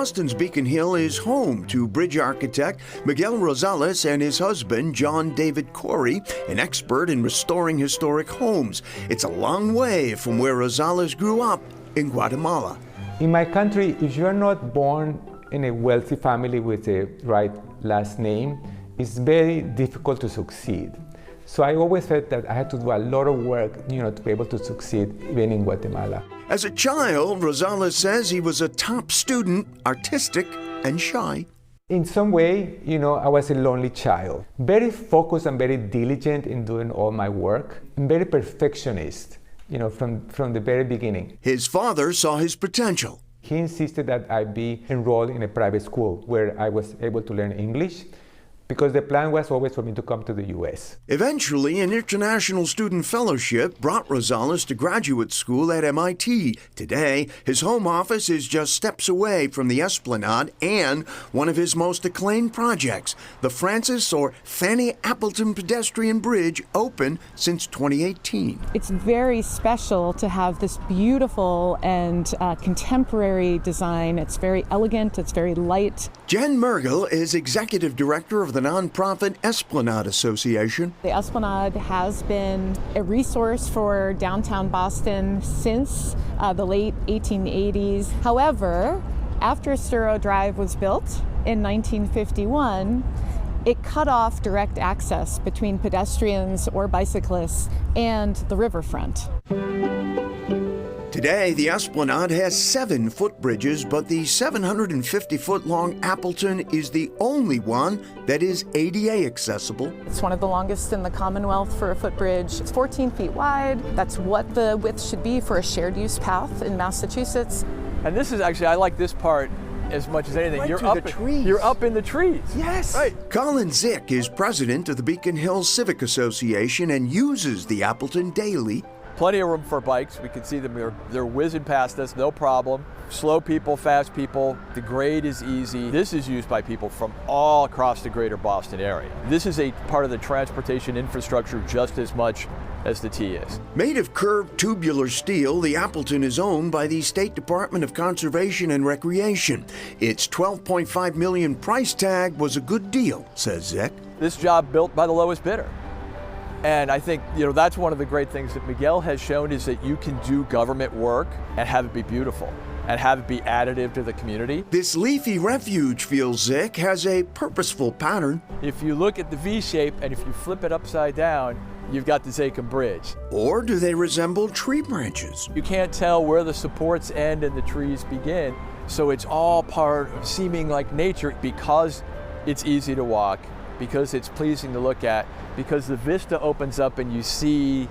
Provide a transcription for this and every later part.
Boston's Beacon Hill is home to bridge architect Miguel Rosales and his husband, John David Corey, an expert in restoring historic homes. It's a long way from where Rosales grew up in Guatemala. In my country, if you are not born in a wealthy family with the right last name, it's very difficult to succeed. So I always felt that I had to do a lot of work, to be able to succeed even in Guatemala. As a child, Rosales says he was a top student, artistic and shy. In some way, I was a lonely child. Very focused and very diligent in doing all my work, and very perfectionist, from the very beginning. His father saw his potential. He insisted that I be enrolled in a private school where I was able to learn English, because the plan was always for me to come to the U.S. Eventually, an international student fellowship brought Rosales to graduate school at MIT. Today, his home office is just steps away from the Esplanade and one of his most acclaimed projects, the Francis or Fanny Appleton Pedestrian Bridge, open since 2018. It's very special to have this beautiful and contemporary design. It's very elegant, it's very light. Jen Mergel is executive director of the nonprofit Esplanade Association. The Esplanade has been a resource for downtown Boston since the late 1880s. However, after Estero Drive was built in 1951, it cut off direct access between pedestrians or bicyclists and the riverfront. Today, the Esplanade has 7 footbridges, but the 750-foot-long Appleton is the only one that is ADA accessible. It's one of the longest in the Commonwealth for a footbridge. It's 14 feet wide. That's what the width should be for a shared-use path in Massachusetts. And this is actually, I like this part as much as anything. Right, you're up in the trees. Yes. Right. Colin Zick is president of the Beacon Hills Civic Association and uses the Appleton daily. Plenty of room for bikes. We can see them, they're whizzing past us, no problem. Slow people, fast people, the grade is easy. This is used by people from all across the greater Boston area. This is a part of the transportation infrastructure just as much as the T is. Made of curved tubular steel, the Appleton is owned by the State Department of Conservation and Recreation. Its $12.5 million price tag was a good deal, says Zick. This job built by the lowest bidder. And I think, that's one of the great things that Miguel has shown is that you can do government work and have it be beautiful and have it be additive to the community. This leafy refuge, feels Zick, has a purposeful pattern. If you look at the V shape and if you flip it upside down, you've got the Zachem Bridge. Or do they resemble tree branches? You can't tell where the supports end and the trees begin, so it's all part of seeming like nature because it's easy to walk, because it's pleasing to look at, because the vista opens up and you see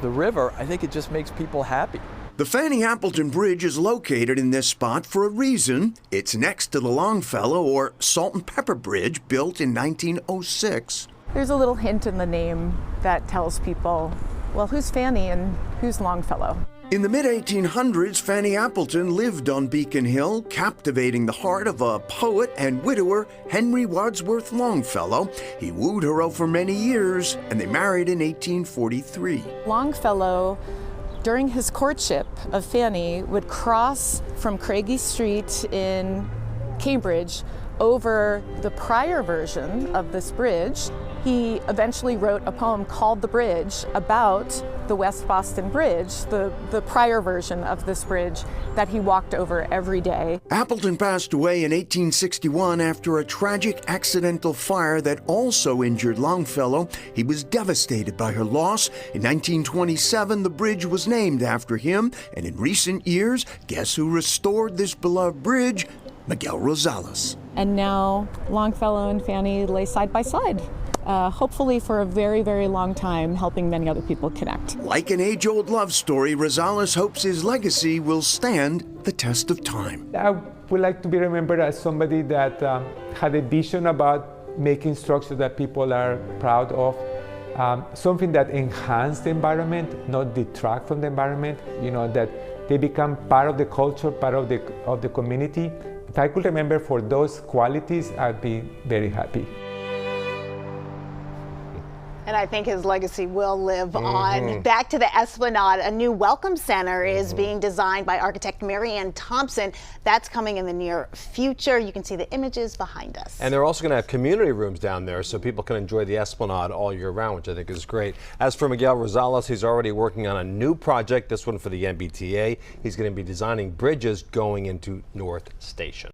the river. I think it just makes people happy. The Fanny Appleton Bridge is located in this spot for a reason. It's next to the Longfellow or Salt and Pepper Bridge, built in 1906. There's a little hint in the name that tells people, well, who's Fanny and who's Longfellow? In the mid-1800s, Fanny Appleton lived on Beacon Hill, captivating the heart of a poet and widower, Henry Wadsworth Longfellow. He wooed her over many years, and they married in 1843. Longfellow, during his courtship of Fanny, would cross from Craigie Street in Cambridge over the prior version of this bridge. He eventually wrote a poem called The Bridge about the West Boston Bridge, the prior version of this bridge that he walked over every day. Appleton passed away in 1861 after a tragic accidental fire that also injured Longfellow. He was devastated by her loss. In 1927, the bridge was named after him, and in recent years, guess who restored this beloved bridge? Miguel Rosales. And now Longfellow and Fanny lay side by side. Hopefully for a very, very long time, helping many other people connect. Like an age-old love story, Rosales hopes his legacy will stand the test of time. I would like to be remembered as somebody that had a vision about making structures that people are proud of, something that enhance the environment, not detract from the environment, that they become part of the culture, part of the community. If I could remember for those qualities, I'd be very happy. And I think his legacy will live on. Back to the Esplanade, a new welcome center is being designed by architect Marianne Thompson. That's coming in the near future. You can see the images behind us. And they're also going to have community rooms down there so people can enjoy the Esplanade all year round, which I think is great. As for Miguel Rosales, he's already working on a new project, this one for the MBTA. He's going to be designing bridges going into North Station.